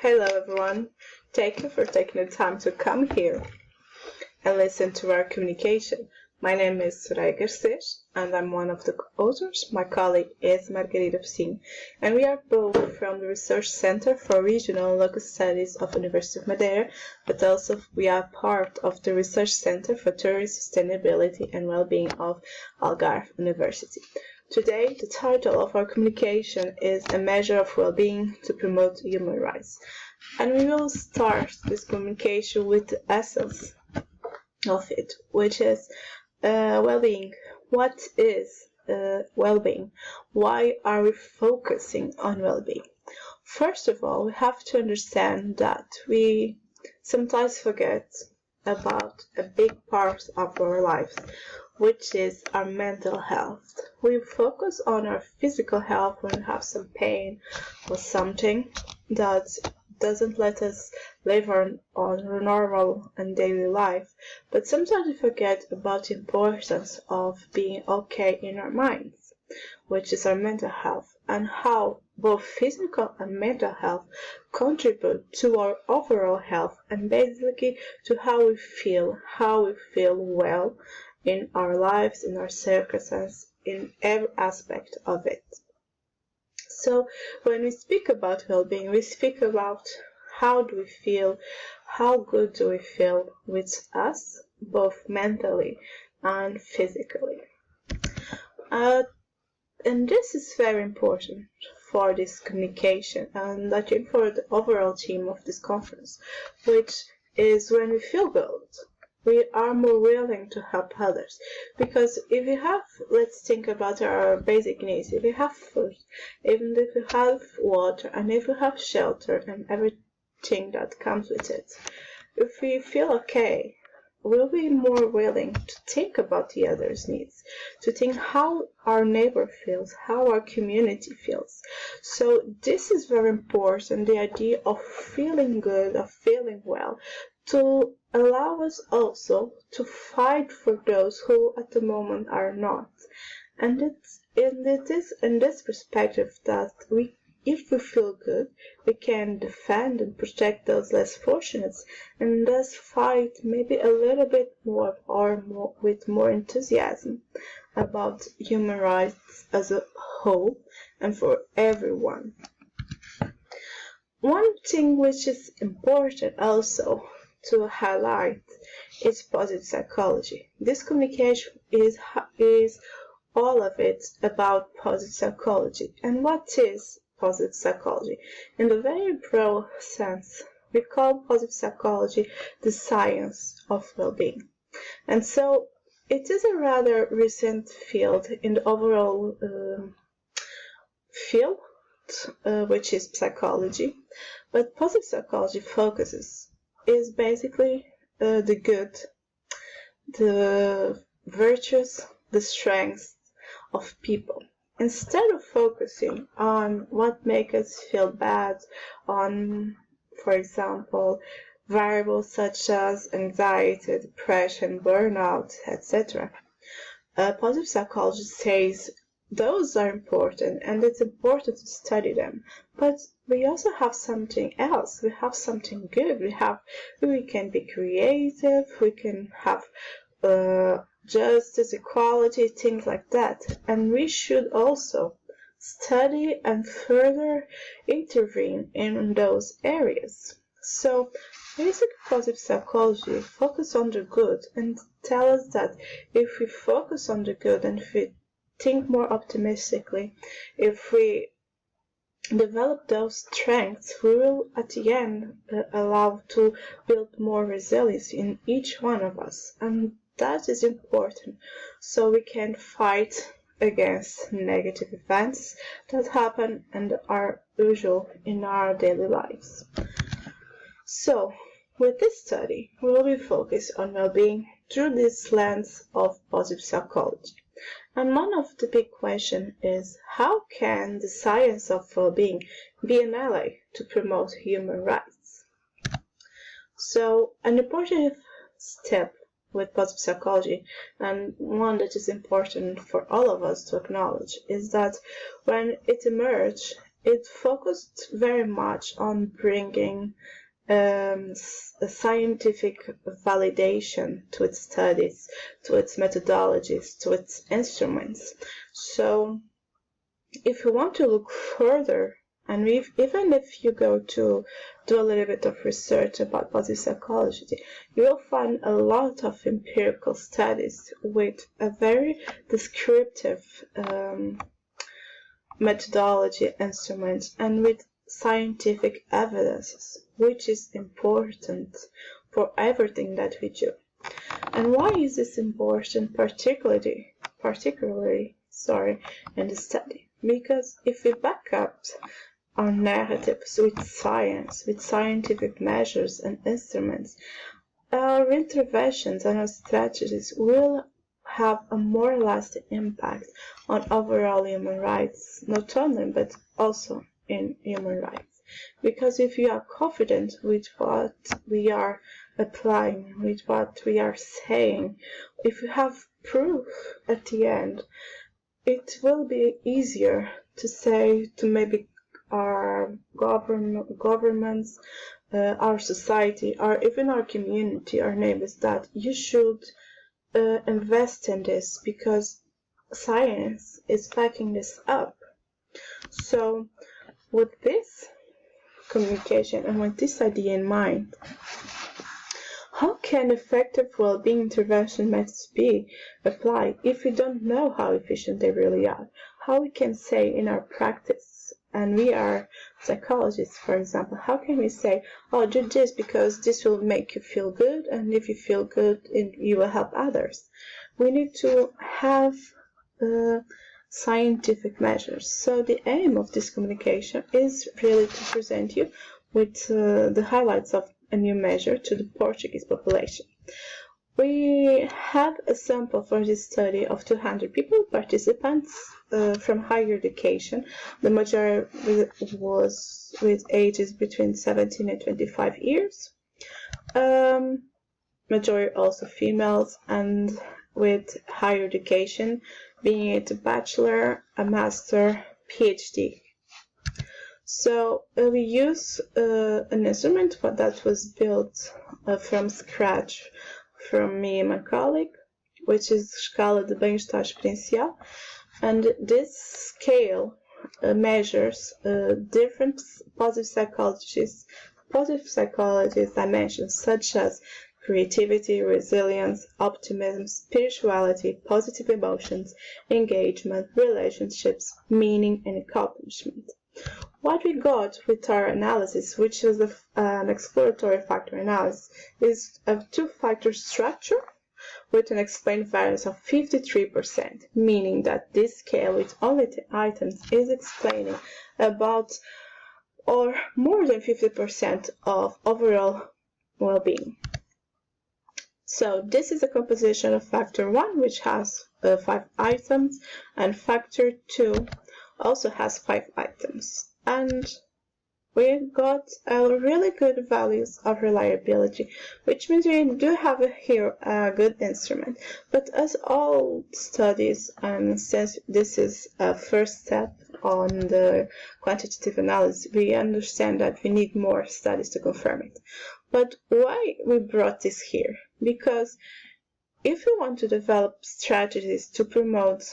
Hello everyone, thank you for taking the time to come here and listen to our communication. My name is Soraia Garcês and I'm one of the authors. My colleague is Margarida Pocinho, and we are both from the Research Center for Regional and Local Studies of University of Madeira, but also we are part of the Research Center for Tourism, Sustainability and Wellbeing of Algarve University. Today, the title of our communication is A Measure of Wellbeing to Promote Human Rights. And we will start this communication with the essence of it, which is well-being. What is well-being? Why are we focusing on well-being? First of all, we have to understand that we sometimes forget about a big part of our lives, which is our mental health. We focus on our physical health when we have some pain or something that doesn't let us live on our normal and daily life, but sometimes we forget about the importance of being okay in our minds, which is our mental health, and how both physical and mental health contribute to our overall health and basically to how we feel well in our lives, in our circumstances, in every aspect of it. So when we speak about well-being, we speak about how do we feel, how good do we feel with us, both mentally and physically. And this is very important for this communication and I think for the overall theme of this conference, which is when we feel good, we are more willing to help others. Because if we have, let's think about our basic needs, if we have food, even if we have water, and if we have shelter and everything that comes with it, if we feel okay, we'll be more willing to think about the other's needs, to think how our neighbor feels, how our community feels. So this is very important, the idea of feeling good, of feeling well, to allow us also to fight for those who at the moment are not. And it's in this perspective that if we feel good, we can defend and protect those less fortunate and thus fight maybe a little bit more or more with more enthusiasm about human rights as a whole and for everyone. One thing which is important also to highlight is positive psychology. This communication is all of it about positive psychology. And what is positive psychology? In the very broad sense, we call positive psychology the science of well-being. And so it is a rather recent field in the overall field, which is psychology. But positive psychology is basically the good, the virtues, the strengths of people. Instead of focusing on what makes us feel bad, on, for example, variables such as anxiety, depression, burnout, etc., positive psychology says those are important and it's important to study them, but we also have something else. We have something good. We can be creative, we can have justice, equality, things like that. And we should also study and further intervene in those areas. So basic positive psychology focus on the good and tell us that if we focus on the good and if we think more optimistically, if we develop those strengths, we will at the end allow to build more resilience in each one of us, and that is important so we can fight against negative events that happen and are usual in our daily lives. So with this study, we will be focused on well-being through this lens of positive psychology. And one of the big questions is, how can the science of well-being be an ally to promote human rights? So an important step with positive psychology, and one that is important for all of us to acknowledge, is that when it emerged it focused very much on bringing a scientific validation to its studies, to its methodologies, to its instruments. So if you want to look further, and even if you go to do a little bit of research about positive psychology, you will find a lot of empirical studies with a very descriptive methodology instruments and with scientific evidences, which is important for everything that we do. And why is this important, particularly in the study? Because if we back up our narratives with science, with scientific measures and instruments, our interventions and our strategies will have a more lasting impact on overall human rights, not only but also in human rights. Because if we are confident with what we are applying, with what we are saying, if we have proof at the end, it will be easier to say to maybe our governments, our society, or even our community, our neighbors, that you should invest in this because science is backing this up. So with this communication and with this idea in mind, how can effective well-being intervention methods be applied if we don't know how efficient they really are? How we can say in our practice, and we are psychologists, for example, how can we say, oh, do this because this will make you feel good, and if you feel good, you will help others? We need to have scientific measures. So the aim of this communication is really to present you with the highlights of a new measure to the Portuguese population. We had a sample for this study of 200 people, participants from higher education. The majority was with ages between 17 and 25 years. Majority also females, and with higher education, being it a bachelor, a master, PhD. So we use an instrument that was built from scratch from me and my colleague, which is Escala de Bem-Estar Experiencial, and this scale measures different positive psychology dimensions such as creativity, resilience, optimism, spirituality, positive emotions, engagement, relationships, meaning, and accomplishment. What we got with our analysis, which is an exploratory factor analysis, is a two-factor structure with an explained variance of 53%, meaning that this scale with only 10 items is explaining about or more than 50% of overall well-being. So this is a composition of factor 1, which has 5 items, and factor 2 also has 5 items. And we got really good values of reliability, which means we do have here a good instrument. But as all studies, and since this is a first step on the quantitative analysis, we understand that we need more studies to confirm it. But why we brought this here? Because if we want to develop strategies to promote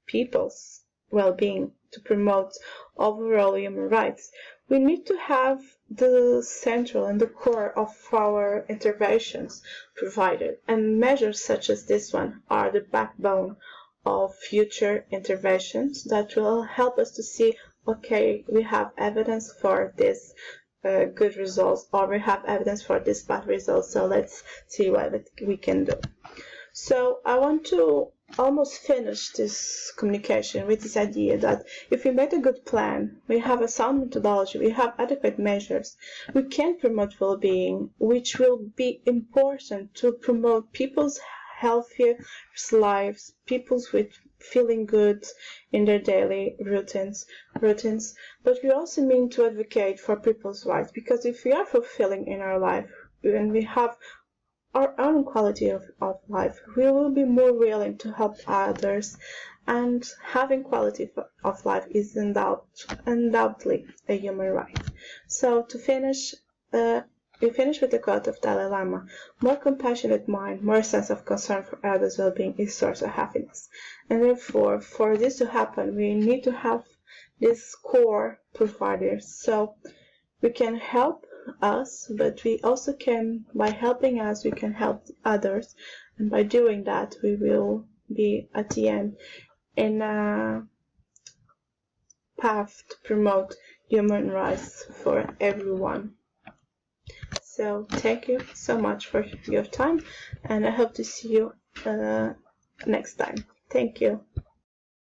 people's well-being, to promote overall human rights, we need to have the central and the core of our interventions provided, and measures such as this one are the backbone of future interventions that will help us to see, okay, we have evidence for this good results, or we have evidence for this bad results, so let's see what we can do. So I want to almost finish this communication with this idea that if we make a good plan, we have a sound methodology, we have adequate measures, we can promote well-being, which will be important to promote people's healthier lives, people's with feeling good in their daily routines, but we also mean to advocate for people's rights, because if we are fulfilling in our life and we have our own quality of life, we will be more willing to help others and having quality of life is undoubtedly a human right. So to finish, we finish with the quote of Dalai Lama: "More compassionate mind, more sense of concern for others' well-being is source of happiness." And therefore, for this to happen, we need to have these core providers. So we can help us, but we also can, by helping us, we can help others. And by doing that, we will be at the end in a path to promote human rights for everyone. So thank you so much for your time, and I hope to see you next time. Thank you.